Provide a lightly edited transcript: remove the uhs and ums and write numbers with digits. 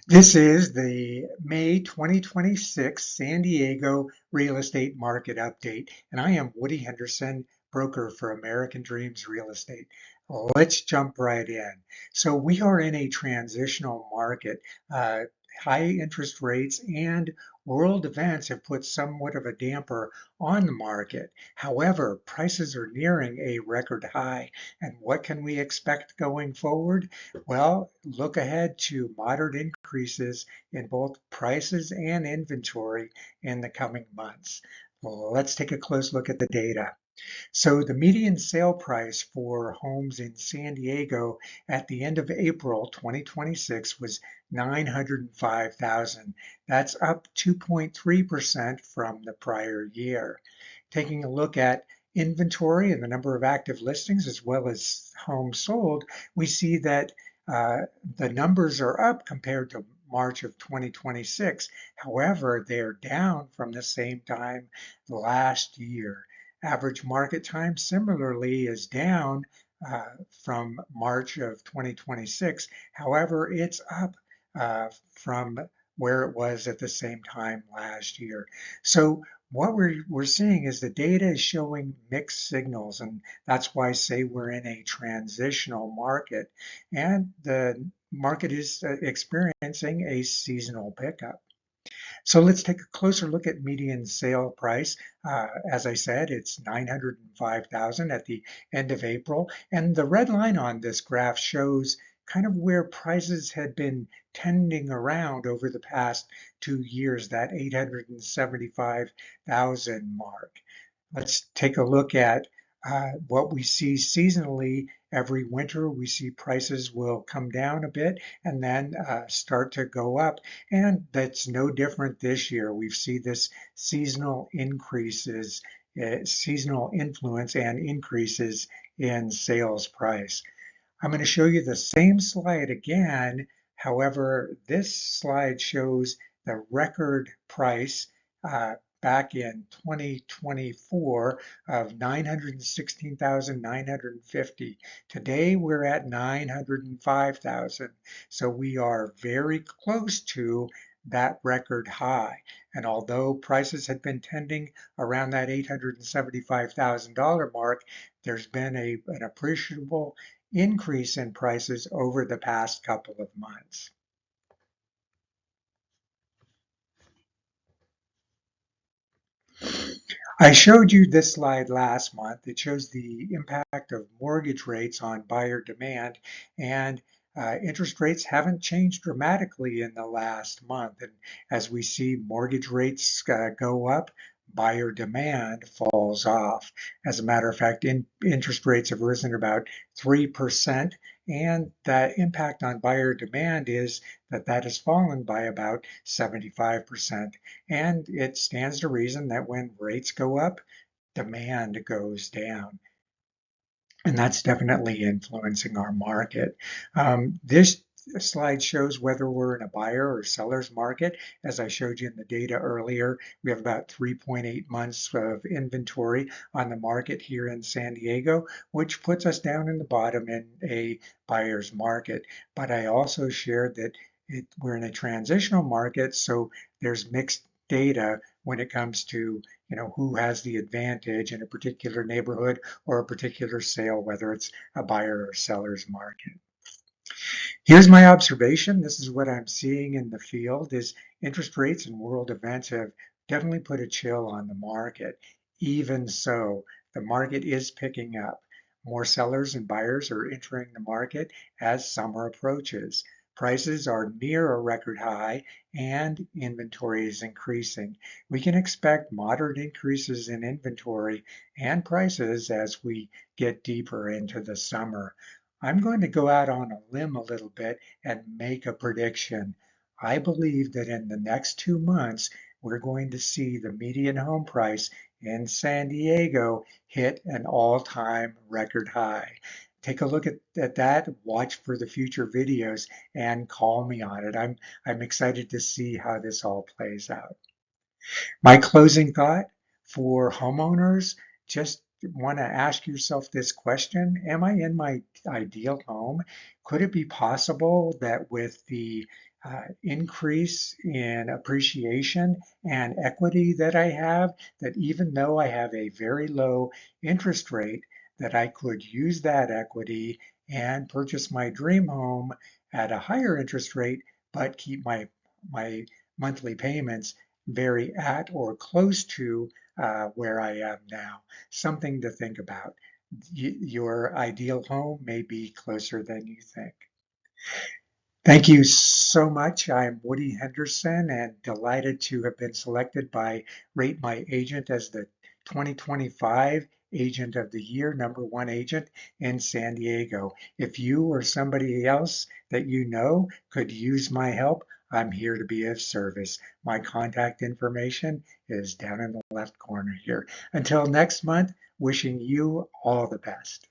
This is the May 2026 San Diego real estate market update, and I am Woody Henderson, broker for American Dreams Real Estate. Let's jump right in. So we are in a transitional market. Uh, High interest rates and world events have put somewhat of a damper on the market. However, prices are nearing a record high. And what can we expect going forward? Well, look ahead to moderate increases in both prices and inventory in the coming months. Well, let's take a close look at the data. So the median sale price for homes in San Diego at the end of April 2026 was 905,000. That's up 2.3% from the prior year. Taking a look at inventory and the number of active listings as well as homes sold, we see that the numbers are up compared to March of 2026. However, they're down from the same time last year. Average market time similarly is down from March of 2026. However, it's up from where it was at the same time last year. So what we're seeing is the data is showing mixed signals, and that's why I say we're in a transitional market, and the market is experiencing a seasonal pickup. So let's take a closer look at median sale price. As I said, it's 905,000 at the end of April. And the red line on this graph shows kind of where prices had been tending around over the past 2 years, that 875,000 mark. Let's take a look at what we see seasonally. Every winter, we see prices will come down a bit and then start to go up. And that's no different this year. We've seen this seasonal increases, seasonal influence and increases in sales price. I'm going to show you the same slide again. However, this slide shows the record price back in 2024 of 916,950. Today we're at 905,000. So we are very close to that record high. And although prices had been tending around that $875,000 mark, there's been an appreciable increase in prices over the past couple of months. I showed you this slide last month. It shows the impact of mortgage rates on buyer demand, and interest rates haven't changed dramatically in the last month. And as we see mortgage rates go up, buyer demand falls off. As a matter of fact, interest rates have risen about 3%, and the impact on buyer demand is that has fallen by about 75%. And it stands to reason that when rates go up, demand goes down. And that's definitely influencing our market. This slide shows whether we're in a buyer or seller's market. As I showed you in the data earlier, we have about 3.8 months of inventory on the market here in San Diego, which puts us down in the bottom in a buyer's market. But I also shared that we're in a transitional market, so there's mixed data when it comes to who has the advantage in a particular neighborhood or a particular sale, whether it's a buyer or seller's market. Here's my observation. This is what I'm seeing in the field is interest rates and world events have definitely put a chill on the market. Even so, the market is picking up. More sellers and buyers are entering the market as summer approaches. Prices are near a record high and inventory is increasing. We can expect moderate increases in inventory and prices as we get deeper into the summer. I'm going to go out on a limb a little bit and make a prediction. I believe that in the next 2 months, we're going to see the median home price in San Diego hit an all-time record high. Take a look at that, watch for the future videos, and call me on it. I'm excited to see how this all plays out. My closing thought for homeowners, just want to ask yourself this question: am I in my ideal home? Could it be possible that with the increase in appreciation and equity that I have, that even though I have a very low interest rate, that I could use that equity and purchase my dream home at a higher interest rate, but keep my monthly payments very at or close to where I am now? Something to think about. Your ideal home may be closer than you think. Thank you so much. I'm Woody Henderson and delighted to have been selected by Rate My Agent as the 2025 Agent of the Year, #1 agent in San Diego. If you or somebody else that you know could use my help, I'm here to be of service. My contact information is down in the left corner here. Until next month, wishing you all the best.